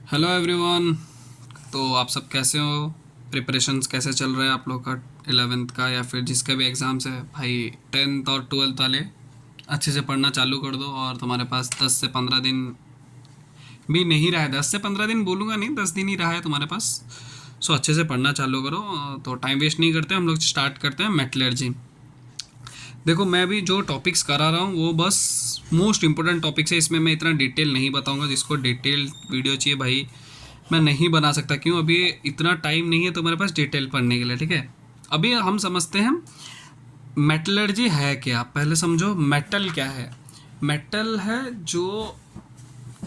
Hello everyone. तो आप सब कैसे हो? प्रिपरेशंस कैसे चल रहे हैं आप लोग का 11th का या फिर जिसका भी एग्ज़ाम्स है भाई? 10th और 12th वाले अच्छे से पढ़ना चालू कर दो और तुम्हारे पास 10 से 15 दिन भी नहीं रहा है। 10 से 15 दिन बोलूँगा नहीं, 10 दिन ही रहा है तुम्हारे पास। सो अच्छे से पढ़ना चालू करो। तो टाइम वेस्ट नहीं करते, हम लोग स्टार्ट करते हैं मेटलर्जी। देखो, मैं अभी जो टॉपिक्स करा रहा हूँ वो बस मोस्ट इंपॉर्टेंट टॉपिक्स है। इसमें मैं इतना डिटेल नहीं बताऊंगा। जिसको डिटेल वीडियो चाहिए भाई, मैं नहीं बना सकता। क्यों? अभी इतना टाइम नहीं है तुम्हारे पास डिटेल पढ़ने के लिए। ठीक है, अभी हम समझते हैं मेटलर्जी है क्या। पहले समझो मेटल क्या है। मेटल है जो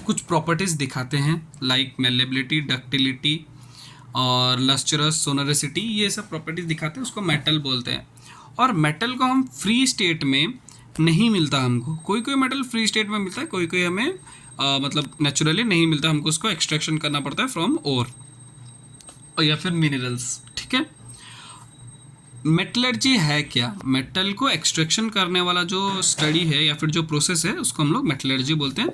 कुछ प्रॉपर्टीज़ दिखाते हैं, लाइक मेलेबिलिटी, डक्टिलिटी और लस्चरस, सोनरिसिटी। ये सब प्रॉपर्टीज़ दिखाते हैं, उसको मेटल बोलते हैं। और मेटल को हम फ्री स्टेट में नहीं मिलता हमको। कोई कोई मेटल फ्री स्टेट में मिलता है, कोई कोई हमें मतलब नेचुरली नहीं मिलता। हमको उसको एक्सट्रैक्शन करना पड़ता है फ्रॉम ओर और या फिर मिनरल्स। ठीक है, मेटलर्जी है क्या? मेटल को एक्सट्रैक्शन करने वाला जो स्टडी है या फिर जो प्रोसेस है उसको हम लोग मेटलर्जी बोलते हैं।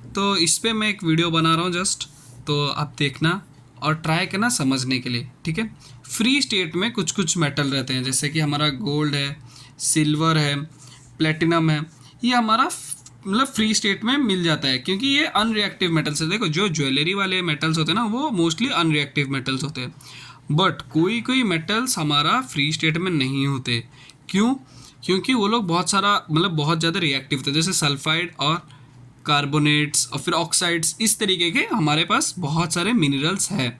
तो इस पर मैं एक वीडियो बना रहा हूँ जस्ट, तो आप देखना और ट्राई करना समझने के लिए। ठीक है, फ्री स्टेट में कुछ कुछ मेटल रहते हैं, जैसे कि हमारा गोल्ड है, सिल्वर है, प्लेटिनम है। ये हमारा मतलब फ्री स्टेट में मिल जाता है, क्योंकि ये अनरिएक्टिव मेटल्स है। देखो, जो ज्वेलरी वाले मेटल्स होते हैं ना, वो मोस्टली अनरिएक्टिव मेटल्स होते हैं। बट कोई कोई मेटल्स हमारा फ्री स्टेट में नहीं होते। क्यों? क्योंकि वो लोग बहुत सारा मतलब बहुत ज़्यादा रिएक्टिव होते हैं, जैसे सल्फाइड और कार्बोनेट्स और फिर ऑक्साइड्स। इस तरीके के हमारे पास बहुत सारे मिनरल्स है।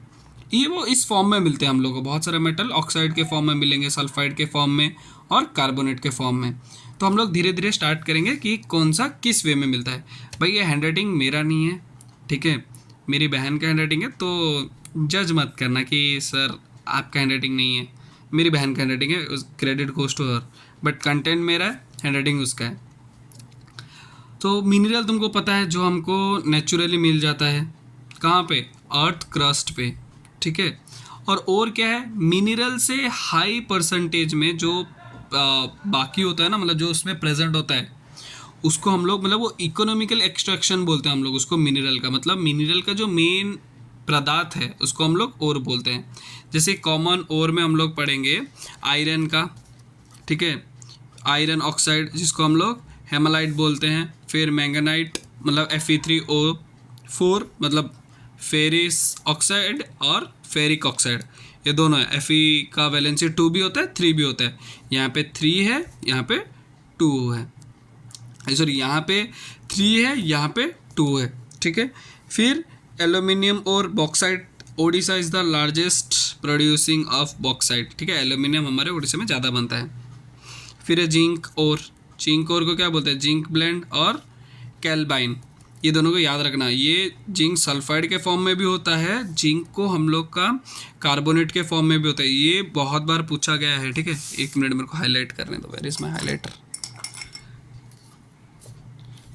ये वो इस फॉर्म में मिलते हैं हम लोग को। बहुत सारे मेटल ऑक्साइड के फॉर्म में मिलेंगे, सल्फाइड के फॉर्म में और कार्बोनेट के फॉर्म में। तो हम लोग धीरे धीरे स्टार्ट करेंगे कि कौन सा किस वे में मिलता है। भाई, ये हैंड राइटिंग मेरा नहीं है, ठीक है, मेरी बहन का हैंड राइटिंग है। तो जज मत करना कि सर आपका हैंड राइटिंग नहीं है। मेरी बहन का हैंड राइटिंग है, credit goes to her. But content मेरा है, हैंड राइटिंग उसका है। तो मिनरल तुमको पता है जो हमको नेचुरली मिल जाता है, कहाँ पे? अर्थ क्रस्ट पे। ठीक है, और क्या है, मिनरल से हाई परसेंटेज में जो बाकी होता है ना, मतलब जो उसमें प्रेजेंट होता है, उसको हम लोग मतलब वो इकोनॉमिकल एक्सट्रैक्शन बोलते हैं हम लोग उसको। मिनरल का मतलब मिनरल का जो मेन पदार्थ है उसको हम लोग ओर बोलते हैं। जैसे कॉमन ओर में हम लोग पढ़ेंगे आयरन का। ठीक है, आयरन ऑक्साइड जिसको हम लोग हेमालाइट बोलते हैं। फिर मैंगनाइट मतलब Fe3O4 मतलब फेरिस ऑक्साइड और फेरिक ऑक्साइड, ये दोनों है। Fe का वैलेंसी 2 भी होता है, 3 भी होता है। यहाँ पे 3 है, यहाँ पे 2 है। सॉरी, यहाँ पे 3 है, यहाँ पे 2 है। ठीक है, फिर एल्यूमिनियम और bauxite. Odisha is the largest producing of bauxite. ठीक है, एल्यूमिनियम हमारे उड़ीसा में ज़्यादा बनता है। फिर है जिंक और। जिंक और को क्या बोलते हैं? जिंक ब्लेंड और कैल्बाइन। ये दोनों को याद रखना। ये जिंक सल्फाइड के फॉर्म में भी होता है, जिंक को हम लोग का कार्बोनेट के फॉर्म में भी होता है। ये बहुत बार पूछा गया है। ठीक है, एक मिनट मेरे को हाईलाइट करने दो। Where is my highlighter?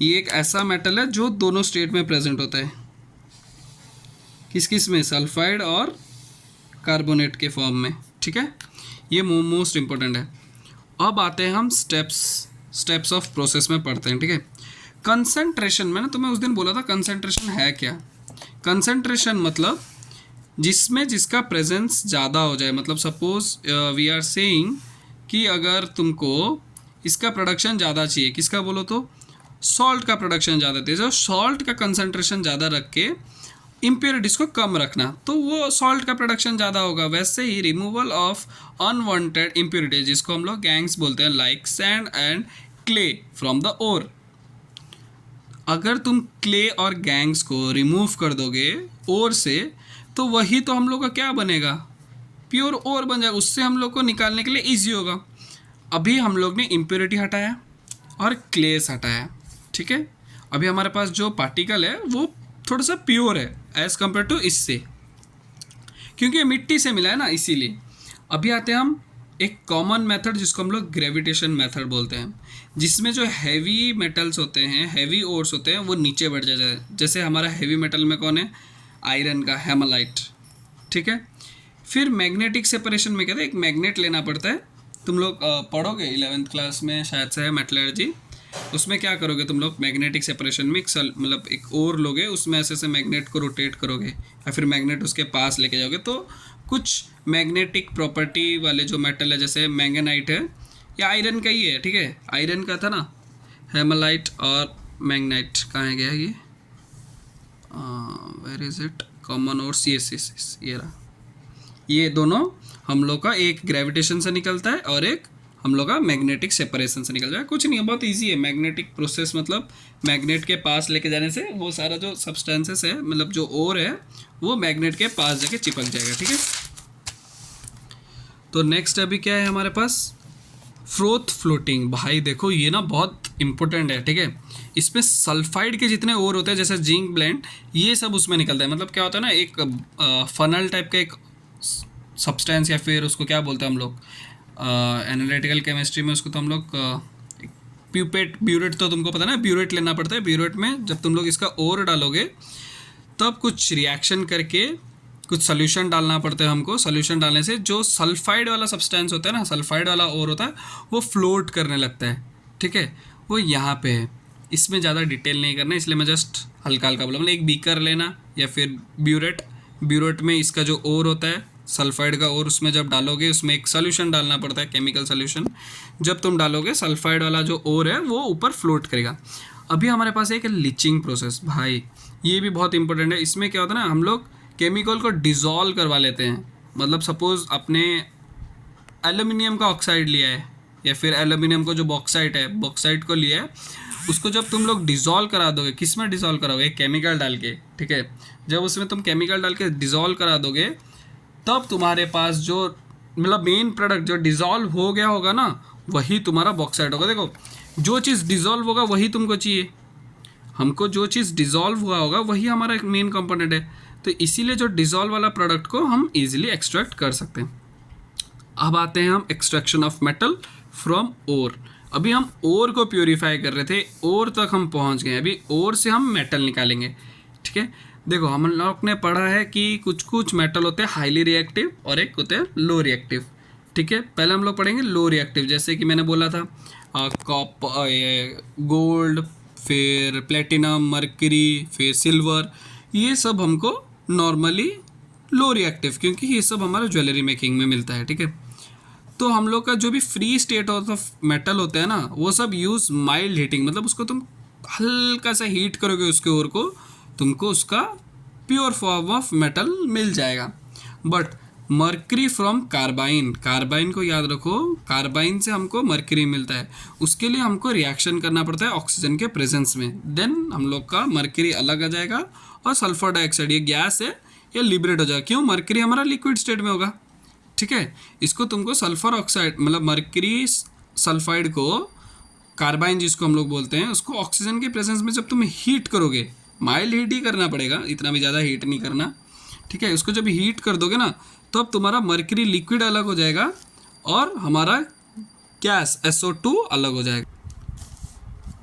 ये एक ऐसा मेटल है जो दोनों स्टेट में प्रेजेंट होता है। किस किस में? सल्फाइड और कार्बोनेट के फॉर्म में। ठीक है, ये मोस्ट इंपॉर्टेंट है। अब आते हैं हम स्टेप्स ऑफ प्रोसेस में पढ़ते हैं। ठीक है, कंसंट्रेशन। मैंने तुम्हें उस दिन बोला था कंसंट्रेशन है क्या। कंसंट्रेशन मतलब जिसमें जिसका प्रेजेंस ज़्यादा हो जाए। मतलब सपोज वी आर सेइंग कि अगर तुमको इसका प्रोडक्शन ज़्यादा चाहिए, किसका बोलो तो? सॉल्ट का प्रोडक्शन ज़्यादा चाहिए। जो सॉल्ट का कंसंट्रेशन ज़्यादा रख के इम्प्योरिटीज को कम रखना, तो वो सॉल्ट का प्रोडक्शन ज़्यादा होगा। वैसे ही रिमूवल ऑफ अनवांटेड इम्प्योरिटीज, जिसको हम लोग गैंग्स बोलते हैं, like sand and clay from the ore. अगर तुम क्ले और गैंग्स को रिमूव कर दोगे ओर से, तो वही तो हम लोग का क्या बनेगा? प्योर ओर बन जाएगा। उससे हम लोग को निकालने के लिए ईजी होगा। अभी हम लोग ने इम्प्योरिटी हटाया और क्लेस हटाया। ठीक है, अभी हमारे पास जो पार्टिकल है वो थोड़ा सा प्योर है एज कम्पेयर टू इससे, क्योंकि ये मिट्टी से मिला है ना, इसीलिए। अभी आते हैं हम एक कॉमन मेथड जिसको हम लोग ग्रेविटेशन मेथड बोलते हैं, जिसमें जो हैवी मेटल्स होते हैं, हैवी ओर्स होते हैं, वो नीचे बढ़ जाते हैं। जैसे हमारा हैवी मेटल में कौन है? आयरन का हेमालाइट। ठीक है, फिर मैग्नेटिक सेपरेशन में कहते हैं एक मैग्नेट लेना पड़ता है। तुम लोग पढ़ोगे 11th क्लास में शायद से है मेटलर्जी। उसमें क्या करोगे तुम लोग, मैग्नेटिक सेपरेशन में मतलब एक ओर लोगे, उसमें ऐसे ऐसे मैग्नेट को रोटेट करोगे या फिर मैग्नेट उसके पास लेके जाओगे, तो कुछ मैग्नेटिक प्रॉपर्टी वाले जो मेटल है, जैसे मैंगनाइट है या आयरन का ही है, ठीक है, आयरन का था ना, हेमालाइट और मैग्नाइट, कहाँ गया ये, वेयर इज इट, कॉमन और सी एस, ये रहा, ये दोनों हम लोग का एक ग्रेविटेशन से निकलता है और एक हम लोग का मैग्नेटिक सेपरेशन से निकल जाए। कुछ नहीं है, बहुत इजी है। मैग्नेटिक प्रोसेस मतलब मैग्नेट के पास लेके जाने से वो सारा जो सब्सटेंसेस है, मतलब जो ओर है, वो मैग्नेट के पास जाके चिपक जाएगा, ठीक है। तो नेक्स्ट अभी क्या है हमारे पास, फ्रोथ फ्लोटिंग। भाई देखो ये ना बहुत इंपॉर्टेंट है, ठीक है। इसमें सल्फाइड के जितने ओर होते हैं, जैसे जिंक ब्लेंड, ये सब उसमें निकलता है। मतलब क्या होता है ना, एक फनल टाइप का एक सब्सटेंस, या फिर उसको क्या बोलते हैं हम लोग, एनालिटिकल केमिस्ट्री में उसको तो हम लोग प्यूपेट, ब्यूरेट, तो तुमको पता है ना, ब्यूरेट लेना पड़ता है। ब्यूरेट में जब तुम लोग इसका ओर डालोगे तब कुछ रिएक्शन करके कुछ सोल्यूशन डालना पड़ता है हमको। सोल्यूशन डालने से जो सल्फाइड वाला सब्सटेंस होता है ना, सल्फाइड वाला ओर होता है, वो फ्लोट करने लगता है, ठीक है। वो यहाँ पे है, इसमें ज़्यादा डिटेल नहीं करना, इसलिए मैं जस्ट हल्का हल्का बोला। मतलब एक बीकर लेना या फिर ब्यूरेट, ब्यूरेट में इसका जो ओर होता है सल्फाइड का ओर, उसमें जब डालोगे उसमें एक सोल्यूशन डालना पड़ता है, केमिकल सोल्यूशन। जब तुम डालोगे सल्फाइड वाला जो ओर है वो ऊपर फ्लोट करेगा। अभी हमारे पास एक लीचिंग प्रोसेस, भाई ये भी बहुत इंपॉर्टेंट है। इसमें क्या होता है ना, हम लोग केमिकल को डिज़ोल्व करवा लेते हैं। मतलब सपोज़ आपने एल्यूमिनियम का ऑक्साइड लिया है, या फिर एल्यूमिनियम को जो बॉक्साइट है, बॉक्साइट को लिया है, उसको जब तुम लोग डिज़ोल्व करा दोगे, किस में डिज़ोल्व कराओगे, एक केमिकल डाल के, ठीक है। जब उसमें तुम केमिकल डाल के डिज़ोल्व करा दोगे, तब तुम्हारे पास जो मतलब मेन प्रोडक्ट जो डिज़ोल्व हो गया होगा ना, वही तुम्हारा बॉक्साइट होगा। देखो जो चीज़ डिज़ोल्व होगा वही तुमको चाहिए, हमको जो चीज़ डिज़ोल्व हुआ होगा वही हमारा एक मेन कंपोनेंट है। तो इसीलिए जो डिज़ोल्व वाला प्रोडक्ट को हम इजीली एक्सट्रैक्ट कर सकते हैं। अब आते हैं हम एक्सट्रैक्शन ऑफ मेटल फ्रॉम ओर। अभी हम ओर को प्योरीफाई कर रहे थे, ओर तक हम पहुंच गए, अभी ओर से हम मेटल निकालेंगे, ठीक है। देखो हम लोग ने पढ़ा है कि कुछ कुछ मेटल होते हैं हाईली रिएक्टिव और एक होते हैं लो रिएक्टिव, ठीक है। पहले हम लोग पढ़ेंगे लो रिएक्टिव, जैसे कि मैंने बोला था कॉपर, गोल्ड, फिर प्लेटिनम, मर्करी, फिर सिल्वर, ये सब हमको नॉर्मली लो रिएक्टिव, क्योंकि ये सब हमारा ज्वेलरी मेकिंग में मिलता है, ठीक है। तो हम लोग का जो भी फ्री स्टेट ऑफ मेटल होता है ना, वो सब यूज़ माइल्ड हीटिंग, मतलब उसको तुम हल्का सा हीट करोगे उसके ओर को, तुमको उसका प्योर फॉर्म ऑफ मेटल मिल जाएगा। But mercury from carbine, carbine को याद रखो, कार्बाइन से हमको मर्करी मिलता है, उसके लिए हमको रिएक्शन करना पड़ता है ऑक्सीजन के प्रेजेंस में, देन हम लोग का मर्करी अलग आ जाएगा और सल्फर डाइऑक्साइड, ये गैस है, ये लिबरेट हो जाएगा। क्यों, मर्करी हमारा लिक्विड स्टेट में होगा, ठीक है। इसको तुमको सल्फर ऑक्साइड, मतलब मर्करी सल्फाइड को, कार्बाइन जिसको हम लोग बोलते हैं, उसको ऑक्सीजन के प्रेजेंस में जब तुम हीट करोगे, माइल्ड हीट ही करना पड़ेगा, इतना भी ज़्यादा हीट नहीं करना, ठीक है। उसको जब हीट कर दोगे ना, तो अब तुम्हारा मर्करी लिक्विड अलग हो जाएगा और हमारा गैस SO2 अलग हो जाएगा।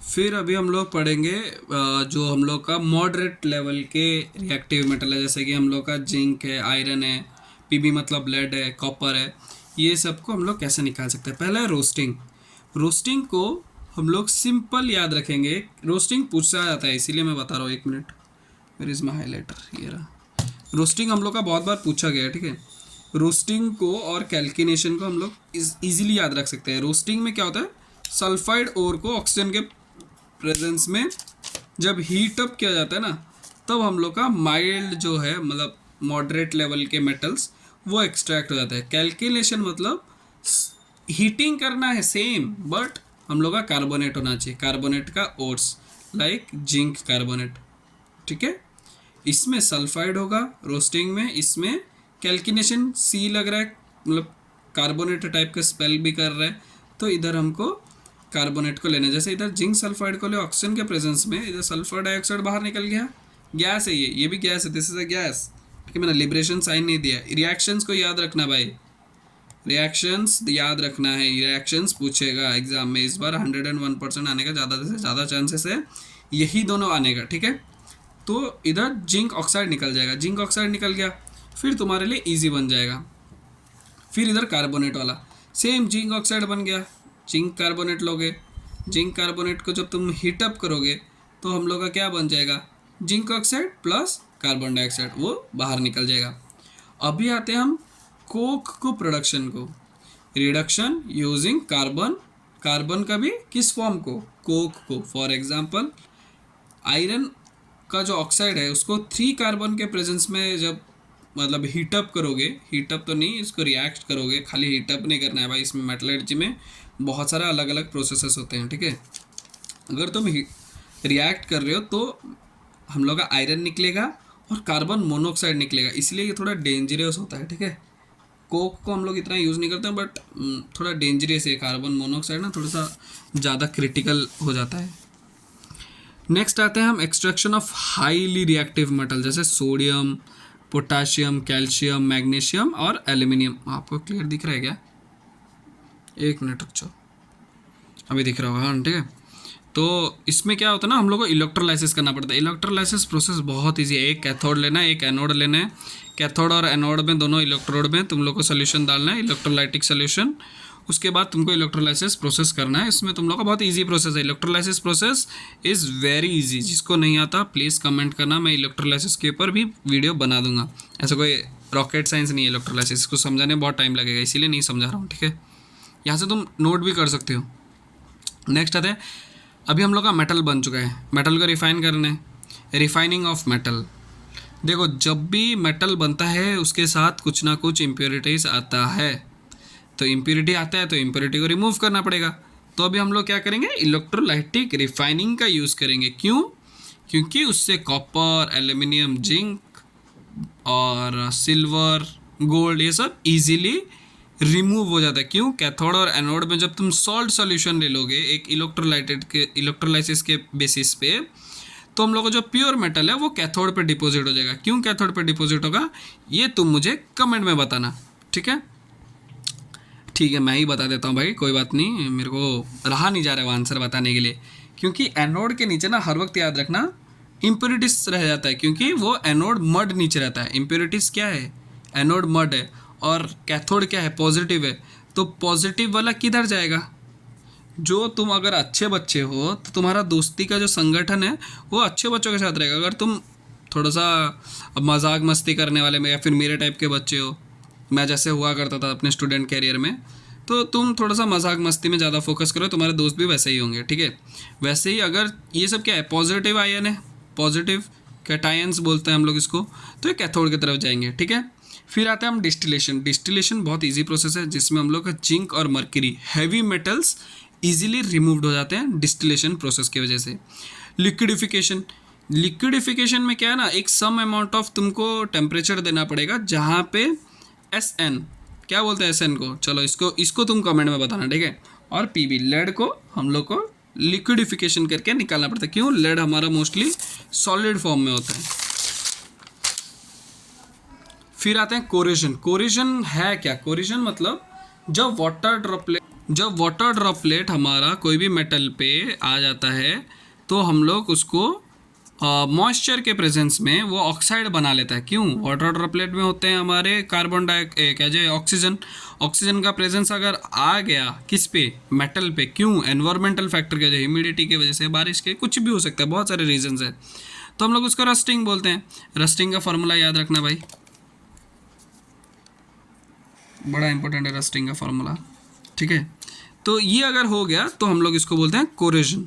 फिर अभी हम लोग पढ़ेंगे जो हम लोग का मॉडरेट लेवल के रिएक्टिव मेटल है, जैसे कि हम लोग का जिंक है, आयरन है, Pb मतलब लेड है, कॉपर है, ये सब को हम लोग कैसे निकाल सकते हैं। पहला है रोस्टिंग। रोस्टिंग को हम लोग सिंपल याद रखेंगे, रोस्टिंग पूछा जाता है इसीलिए मैं बता रहा हूँ, एक minute, where is my highlighter, ये रहा। रोस्टिंग हम लोग का बहुत बार पूछा गया है, ठीक है। रोस्टिंग को और कैल्किनेशन को हम लोग इजीली याद रख सकते हैं। रोस्टिंग में क्या होता है, सल्फाइड ओर को ऑक्सीजन के प्रेजेंस में जब हीट अप किया जाता है ना, तब हम लोग का माइल्ड जो है, मतलब मॉडरेट लेवल के मेटल्स, वो एक्सट्रैक्ट हो जाता है। कैल्कुलेशन मतलब हीटिंग करना है सेम, बट हम लोग का कार्बोनेट होना चाहिए, कार्बोनेट का ओर्स, लाइक जिंक कार्बोनेट, ठीक है। इसमें सल्फाइड होगा रोस्टिंग में, इसमें कैल्कुलेशन सी लग रहा है, मतलब कार्बोनेट टाइप का स्पेल भी कर रहा है, तो इधर हमको कार्बोनेट को लेना है। जैसे इधर जिंक सल्फाइड को ले ऑक्सीजन के प्रेजेंस में, इधर सल्फर डाइऑक्साइड बाहर निकल गया, गैस है ये भी गैस है, दिस इज अ गैस, ठीक है। मैंने लिबरेशन साइन नहीं दिया। रिएक्शंस को याद रखना भाई, रिएक्शंस याद रखना है, रिएक्शंस पूछेगा एग्जाम में इस बार 101% आने का ज़्यादा से ज़्यादा चांसेस है, यही दोनों आने का, ठीक है। तो इधर जिंक ऑक्साइड निकल जाएगा, जिंक ऑक्साइड निकल गया, फिर तुम्हारे लिए इजी बन जाएगा। फिर इधर कार्बोनेट वाला, सेम जिंक ऑक्साइड बन गया, जिंक कार्बोनेट लोगे, जिंक कार्बोनेट को जब तुम हीटअप करोगे तो हम लोग का क्या बन जाएगा, zinc oxide plus carbon dioxide, वो बाहर निकल जाएगा। अभी आते हैं हम कोक को प्रोडक्शन को, रिडक्शन यूजिंग कार्बन, कार्बन का भी किस फॉर्म को, कोक को। फॉर एग्जांपल आयरन का जो ऑक्साइड है उसको 3 कार्बन के प्रेजेंस में जब मतलब हीटअप करोगे, हीटअप तो नहीं, इसको रिएक्ट करोगे, खाली हीटअप नहीं करना है भाई, इसमें मेटलर्जी में बहुत सारा अलग अलग प्रोसेसेस होते हैं, ठीक है। अगर तुम रिएक्ट कर रहे हो तो हम लोग का आयरन निकलेगा और कार्बन मोनोऑक्साइड निकलेगा, इसलिए ये थोड़ा डेंजरस होता है, ठीक है। कोक को हम लोग इतना यूज़ नहीं करते हैं, बट थोड़ा डेंजरस है कार्बन मोनोऑक्साइड ना, थोड़ा सा ज़्यादा क्रिटिकल हो जाता है। नेक्स्ट आते हैं हम extraction of highly reactive metal, जैसे सोडियम, पोटाशियम, कैल्शियम, मैग्नीशियम और एल्यूमिनियम। आपको क्लियर दिख रहा है क्या? एक मिनट रुक जाओ, अभी दिख रहा होगा, हाँ ठीक है। तो इसमें क्या होता है ना, हम लोग को इलेक्ट्रोलाइसिस करना पड़ता है। इलेक्ट्रोलाइसिस प्रोसेस बहुत ईजी है, एक कैथोड लेना है, एक एनोड लेना है, कैथोड और एनोड में दोनों इलेक्ट्रोड में तुम लोग को सोल्यूशन डालना है, इलेक्ट्रोलाइटिक सोल्यूशन। उसके बाद तुमको इलेक्ट्रोलाइसिस प्रोसेस करना है। इसमें तुम लोग का बहुत इजी प्रोसेस है, electrolysis process is very easy. जिसको नहीं आता प्लीज़ कमेंट करना, मैं इलेक्ट्रोलाइसिस के ऊपर भी वीडियो बना दूंगा। ऐसा कोई रॉकेट साइंस नहीं है इलेक्ट्रोलाइसिस, को समझाने में बहुत टाइम लगेगा, इसीलिए नहीं समझा रहा हूँ, ठीक है। यहाँ से तुम नोट भी कर सकते हो। नेक्स्ट आते हैं, अभी हम लोग का मेटल बन चुका है, मेटल को रिफाइन करना है, रिफाइनिंग ऑफ मेटल। देखो जब भी मेटल बनता है उसके साथ कुछ ना कुछ इम्प्योरिटीज आता है, तो इम्प्योरिटी आता है तो इम्प्योरिटी को रिमूव करना पड़ेगा। तो अभी हम लोग क्या करेंगे, इलेक्ट्रोलाइटिक रिफाइनिंग का यूज़ करेंगे। क्यों? क्योंकि उससे कॉपर, एल्यूमिनियम, जिंक और सिल्वर, गोल्ड, ये सब इजीली रिमूव हो जाता है। क्यों? कैथोड और एनोड में जब तुम सॉल्ट सॉल्यूशन ले लोगे एक इलेक्ट्रोलाइसिस के बेसिस पे, तो हम लोग को जो प्योर मेटल है वो कैथोड पे डिपॉजिट हो जाएगा। क्यों कैथोड पे डिपॉजिट होगा ये तुम मुझे कमेंट में बताना, ठीक है। ठीक है, मैं ही बता देता हूँ भाई, कोई बात नहीं, मेरे को रहा नहीं जा रहा है वो आंसर बताने के लिए। क्योंकि एनोड के नीचे ना हर वक्त याद रखना इम्प्योरिटीज रह जाता है, क्योंकि वो एनोड मड नीचे रहता है। इम्प्योरिटीज क्या है, एनोड मड है, और कैथोड क्या है, पॉजिटिव है। तो पॉजिटिव वाला किधर जाएगा? जो तुम अगर अच्छे बच्चे हो तो तुम्हारा दोस्ती का जो संगठन है वो अच्छे बच्चों के साथ रहेगा। अगर तुम थोड़ा सा मजाक मस्ती करने वाले में, या फिर मेरे टाइप के बच्चे हो, मैं जैसे हुआ करता था अपने स्टूडेंट कैरियर में, तो तुम थोड़ा सा मजाक मस्ती में ज़्यादा फोकस करो, तुम्हारे दोस्त भी वैसे ही होंगे, ठीक है। वैसे ही अगर ये सब क्या है, पॉजिटिव आयन है, पॉजिटिव कैटायंस बोलते हैं हम लोग इसको, तो ये कैथोड की तरफ जाएंगे, ठीक है। फिर आता है हम डिस्टिलेशन। डिस्टिलेशन बहुत इजी प्रोसेस है, जिसमें हम लोग का जिंक और mercury, heavy metals easily removed हो जाते हैं डिस्टिलेशन प्रोसेस की वजह से। लिक्विडिफिकेशन, लिक्विडिफिकेशन में क्या है ना, एक सम अमाउंट ऑफ तुमको टेम्परेचर देना पड़ेगा, जहाँ पे SN, क्या बोलते हैं SN को, चलो इसको तुम कमेंट में बताना, ठीक है। और PB, लेड को हम लोग को लिक्विडिफिकेशन करके निकालना पड़ता है। क्यों? लेड हमारा मोस्टली सॉलिड फॉर्म में होता है। फिर आते हैं कोरिजन। कोरिजन है क्या? कोरिजन मतलब जब वाटर ड्रॉपलेट हमारा कोई भी मेटल पे आ जाता है तो हम लोग उसको मॉइस्चर के प्रेजेंस में वो ऑक्साइड बना लेता है। क्यों? वाटर ड्रॉपलेट में होते हैं हमारे कार्बन ऑक्सीजन। ऑक्सीजन का प्रेजेंस अगर आ गया किस पे, मेटल पे, क्यों? एनवायरमेंटल फैक्टर की वजह, ह्यूमिडिटी की वजह से, बारिश के, कुछ भी हो सकता है, बहुत सारे रीजंस है। तो हम लोग उसको रस्टिंग बोलते हैं। रस्टिंग का फॉर्मूला याद रखना भाई, बड़ा इंपॉर्टेंट है रस्टिंग का फॉर्मूला, ठीक है। तो ये अगर हो गया तो हम लोग इसको बोलते हैं कोरिजन,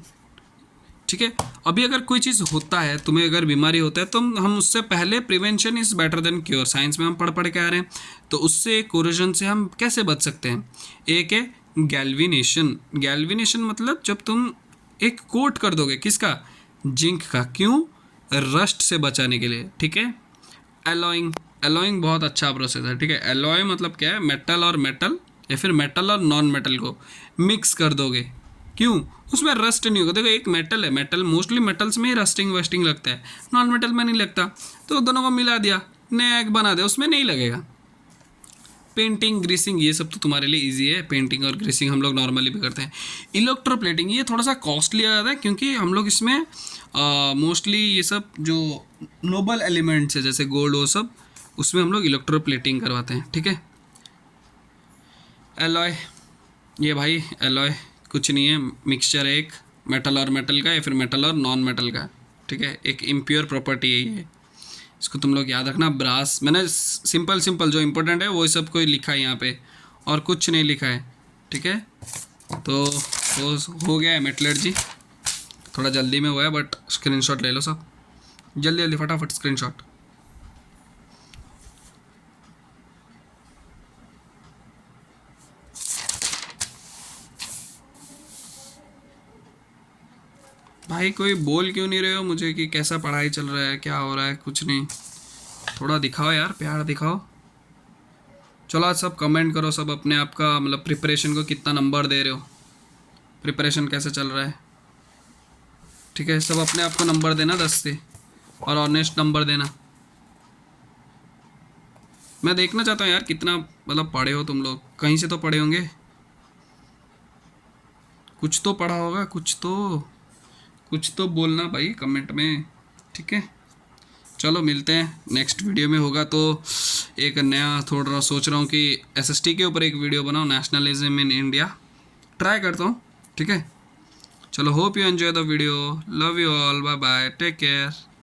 ठीक है। अभी अगर कोई चीज़ होता है, तुम्हें अगर बीमारी होता है, तो हम उससे पहले prevention is better than cure, science में हम पढ़ के आ रहे हैं। तो उससे कोरिजन से हम कैसे बच सकते हैं? एक है गैल्विनेशन। गैल्विनेशन मतलब जब तुम एक कोट कर दोगे, किसका? जिंक का। क्यों? रस्ट से बचाने के लिए, ठीक है। एलॉइंग, एलॉइंग बहुत अच्छा प्रोसेस है, ठीक है। एलॉय मतलब क्या है, मेटल और मेटल या फिर मेटल और नॉन मेटल को मिक्स कर दोगे। क्यों? उसमें रस्ट नहीं होगा। देखो एक मेटल है, मेटल मोस्टली मेटल्स में ही रस्टिंग वस्टिंग लगता है, नॉन मेटल में नहीं लगता। तो दोनों को मिला दिया, नया एक बना दिया, उसमें नहीं लगेगा। पेंटिंग, ग्रीसिंग, ये सब तो तुम्हारे लिए इजी है, पेंटिंग और ग्रीसिंग हम लोग नॉर्मली भी करते हैं। इलेक्ट्रोप्लेटिंग ये थोड़ा सा कॉस्टली आ जाता है, क्योंकि हम लोग इसमें मोस्टली ये सब जो नोबल एलिमेंट्स है जैसे गोल्ड, वो सब उसमें हम लोग इलेक्ट्रोप्लेटिंग करवाते हैं, ठीक है। एलॉय, ये भाई एलॉय कुछ नहीं है, मिक्सचर है एक मेटल और मेटल का या फिर मेटल और नॉन मेटल का, ठीक है। एक इम्प्योर प्रॉपर्टी है ये, इसको तुम लोग याद रखना। ब्रास मैंने सिंपल सिंपल जो इम्पोर्टेंट है वो सब कोई लिखा है यहाँ पे, और कुछ नहीं लिखा है, ठीक है। तो हो गया है मेटलर्जी, थोड़ा जल्दी में हुआ है बट स्क्रीनशॉट ले लो सब, जल्दी जल्दी फटाफट स्क्रीनशॉट। भाई कोई बोल क्यों नहीं रहे हो मुझे कि कैसा पढ़ाई चल रहा है, क्या हो रहा है? कुछ नहीं, थोड़ा दिखाओ यार, प्यार दिखाओ। चलो आज सब कमेंट करो, सब अपने आप का मतलब प्रिपरेशन को कितना नंबर दे रहे हो, प्रिपरेशन कैसे चल रहा है, ठीक है। सब अपने आप को नंबर देना 10 से, और ऑनेस्ट नंबर देना। मैं देखना चाहता हूँ यार कितना मतलब पढ़े हो तुम लोग, कहीं से तो पढ़े होंगे, कुछ तो पढ़ा होगा, कुछ तो बोलना भाई कमेंट में, ठीक है। चलो मिलते हैं नेक्स्ट वीडियो में, होगा तो एक नया थोड़ा सोच रहा हूँ कि एसएसटी के ऊपर एक वीडियो बनाऊँ, नेशनलिज्म इन इंडिया, ट्राई करता हूँ, ठीक है। चलो hope you enjoy the video, love you all, bye bye, take care.